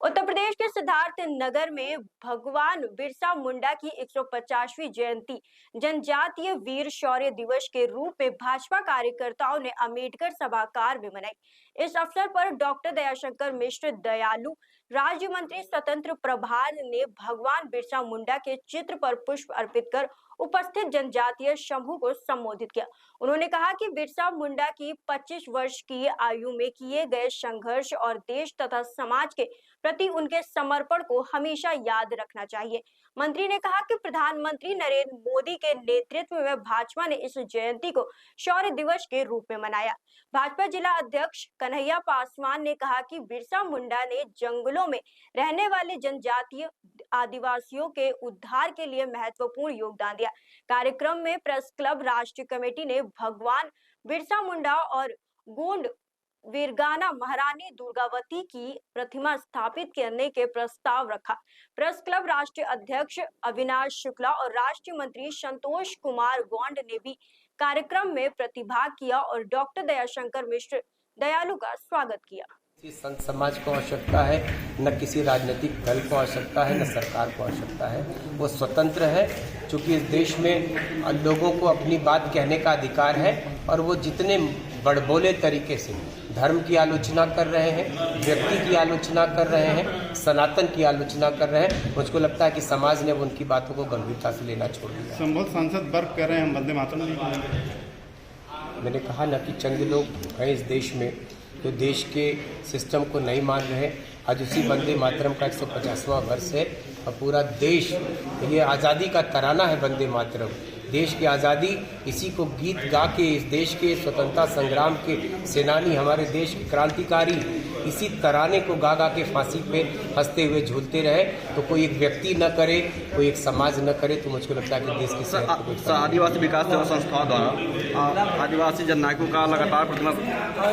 उत्तर प्रदेश के सिद्धार्थ नगर में भगवान बिरसा मुंडा की 150वीं जयंती जनजातीय वीर शौर्य दिवस के रूप में भाजपा कार्यकर्ताओं ने अम्बेडकर सभागार में मनाई। इस अवसर पर डॉक्टर दयाशंकर मिश्र दयालु राज्य मंत्री स्वतंत्र प्रभार ने भगवान बिरसा मुंडा के चित्र पर पुष्प अर्पित कर उपस्थित जनजातीय समूह को संबोधित किया। उन्होंने कहा कि बिरसा मुंडा की 25 वर्ष की आयु में किए गए संघर्ष और देश तथा समाज के प्रति उनके समर्पण को हमेशा याद रखना चाहिए। मंत्री ने कहा कि प्रधानमंत्री नरेंद्र मोदी के नेतृत्व में भाजपा ने इस जयंती को शौर्य दिवस के रूप में मनाया। भाजपा जिला अध्यक्ष कन्हैया पासवान ने कहा कि बिरसा मुंडा ने जंगलों में रहने वाले जनजातीय आदिवासियों के उद्धार के लिए महत्वपूर्ण योगदान दिया। कार्यक्रम में प्रेस क्लब राष्ट्रीय कमेटी ने भगवान बिरसा मुंडा और गोंड वीरगाना महारानी दुर्गावती की प्रतिमा स्थापित करने के प्रस्ताव रखा। प्रेस क्लब राष्ट्रीय अध्यक्ष अविनाश शुक्ला और राष्ट्रीय मंत्री संतोष कुमार गौंड ने भी कार्यक्रम में प्रतिभाग किया और डॉक्टर दयाशंकर मिश्र दयालु का स्वागत किया। संत समाज को आवश्यकता है, न किसी राजनीतिक दल को आवश्यकता है, न सरकार को आवश्यकता है। वो स्वतंत्र है, क्योंकि इस देश में लोगों को अपनी बात कहने का अधिकार है और वो जितने बड़बोले तरीके से धर्म की आलोचना कर रहे हैं, व्यक्ति की आलोचना कर रहे हैं, सनातन की आलोचना कर रहे हैं, मुझको लगता है कि समाज ने उनकी बातों को गंभीरता से लेना छोड़ दिया। संभव सांसद वर्ग कह रहे हैं हम वंदे मातरम नहीं करेंगे। मैंने कहा ना कि चंद लोग हैं इस देश में जो देश के सिस्टम को नहीं मान रहे। आज उसी वंदे मातरम का 150वां वर्ष है और पूरा देश, ये आज़ादी का तराना है वंदे मातरम। देश की आज़ादी इसी को गीत गा के इस देश के स्वतंत्रता संग्राम के सेनानी, हमारे देश के क्रांतिकारी इसी तराने को गा गा के फांसी पे हंसते हुए झूलते रहे। तो कोई एक व्यक्ति न करे, कोई एक समाज न करे, तो मुझको लगता है कि देश की आदिवासी विकास संस्थाओं द्वारा आदिवासी जननायकों का लगातार प्रतिमा